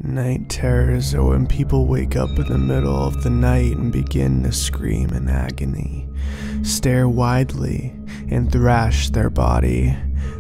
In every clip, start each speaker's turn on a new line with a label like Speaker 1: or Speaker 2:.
Speaker 1: Night terrors are when people wake up in the middle of the night and begin to scream in agony, stare widely, and thrash their body.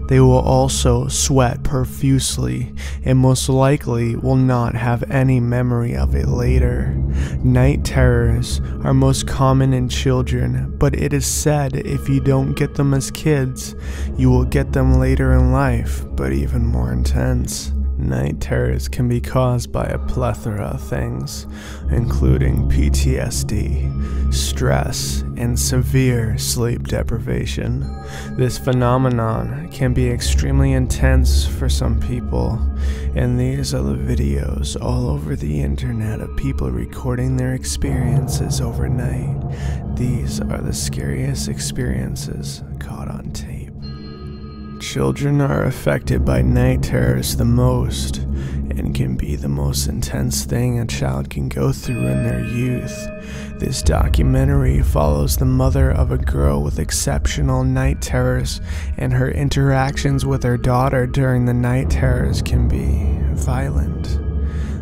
Speaker 1: They will also sweat profusely and most likely will not have any memory of it later. Night terrors are most common in children, but it is said if you don't get them as kids, you will get them later in life, but even more intense. Night terrors can be caused by a plethora of things, including PTSD, stress, and severe sleep deprivation. This phenomenon can be extremely intense for some people, and these are the videos all over the internet of people recording their experiences overnight. These are the scariest experiences caught on tape. Children are affected by night terrors the most, and can be the most intense thing a child can go through in their youth. This documentary follows the mother of a girl with exceptional night terrors, and her interactions with her daughter during the night terrors can be violent.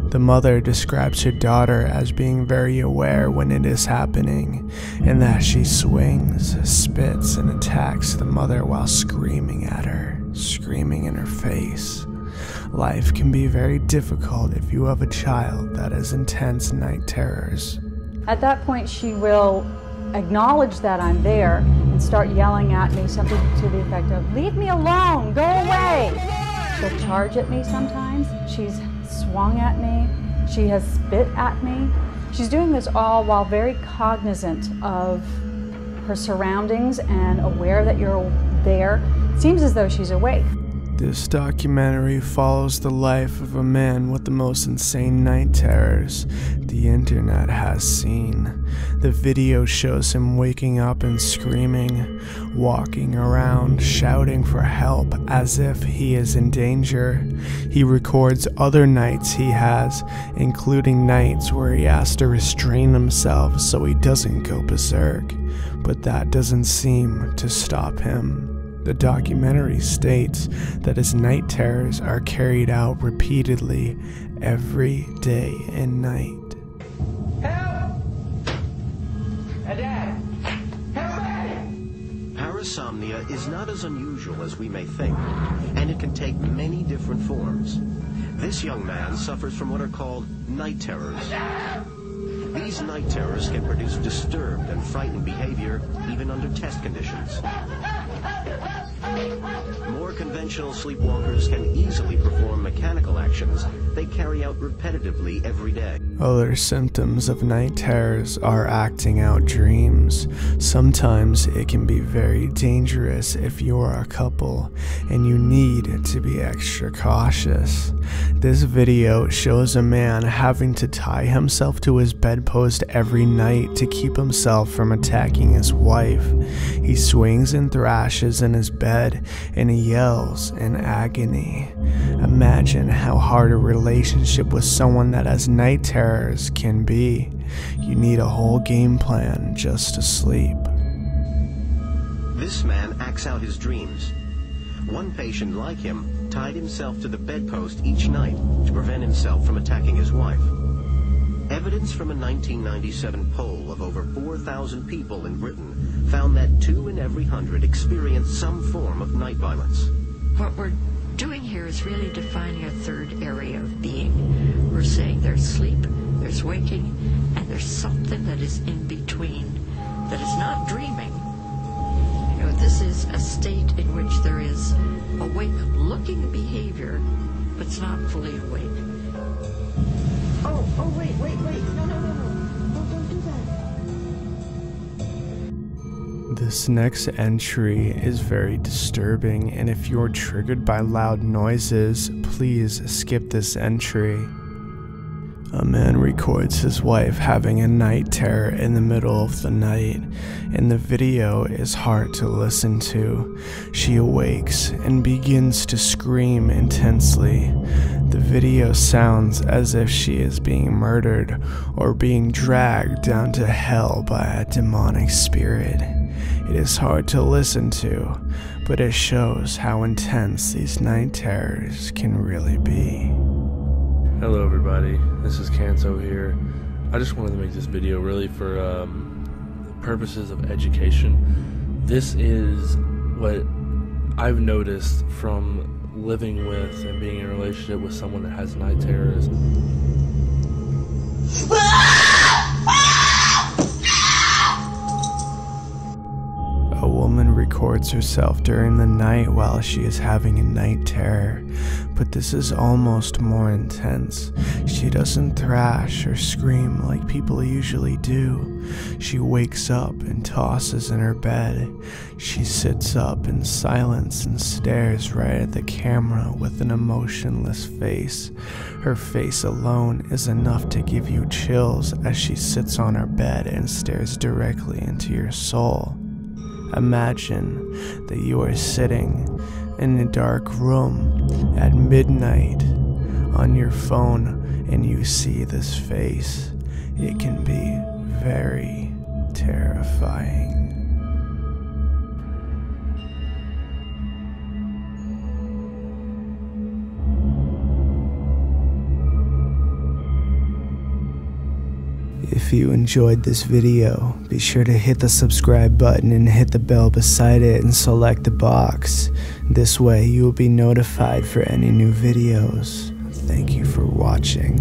Speaker 1: The mother describes her daughter as being very aware when it is happening, and that she swings, spits, and attacks the mother while screaming at her, screaming in her face. Life can be very difficult if you have a child that has intense night terrors.
Speaker 2: At that point, she will acknowledge that I'm there and start yelling at me something to the effect of, "Leave me alone, go away." She'll charge at me sometimes. She's swung at me. She has spit at me. She's doing this all while very cognizant of her surroundings and aware that you're there. It seems as though she's awake.
Speaker 1: This documentary follows the life of a man with the most insane night terrors the internet has seen. The video shows him waking up and screaming, walking around, shouting for help as if he is in danger. He records other nights he has, including nights where he has to restrain himself so he doesn't go berserk, but that doesn't seem to stop him. The documentary states that his night terrors are carried out repeatedly every day and night.
Speaker 3: Help! Dad! Help me!
Speaker 4: Parasomnia is not as unusual as we may think, and it can take many different forms. This young man suffers from what are called night terrors. These night terrors can produce disturbed and frightened behavior even under test conditions. More conventional sleepwalkers can easily perform mechanical actions they carry out repetitively every day.
Speaker 1: Other symptoms of night terrors are acting out dreams. Sometimes it can be very dangerous if you are a couple and you need to be extra cautious. This video shows a man having to tie himself to his bedpost every night to keep himself from attacking his wife. He swings and thrashes in his bed and he yells in agony. Imagine how hard a relationship with someone that has night terrors can be. You need a whole game plan just to sleep.
Speaker 4: This man acts out his dreams. One patient like him tied himself to the bedpost each night to prevent himself from attacking his wife. Evidence from a 1997 poll of over 4,000 people in Britain found that 2 in every 100 experience some form of night violence.
Speaker 5: What we're doing here is really defining a third area of being. We're saying there's sleep, there's waking, and there's something that is in between, that is not dreaming. You know, this is a state in which there is awake-looking behavior, but it's not fully awake.
Speaker 3: Oh, wait. No. Don't do that.
Speaker 1: This next entry is very disturbing, and if you're triggered by loud noises, please skip this entry. A man records his wife having a night terror in the middle of the night, and the video is hard to listen to. She awakes and begins to scream intensely. The video sounds as if she is being murdered or being dragged down to hell by a demonic spirit. It is hard to listen to, but it shows how intense these night terrors can really be.
Speaker 6: Hello everybody, this is Kanto here. I just wanted to make this video really for purposes of education. This is what I've noticed from living with and being in a relationship with someone that has night terrors.
Speaker 1: A woman records herself during the night while she is having a night terror, but this is almost more intense. She doesn't thrash or scream like people usually do. She wakes up and tosses in her bed. She sits up in silence and stares right at the camera with an emotionless face. Her face alone is enough to give you chills as she sits on her bed and stares directly into your soul. Imagine that you are sitting in a dark room at midnight on your phone and you see this face. It can be very terrifying. If you enjoyed this video, be sure to hit the subscribe button and hit the bell beside it and select the box. This way you will be notified for any new videos. Thank you for watching.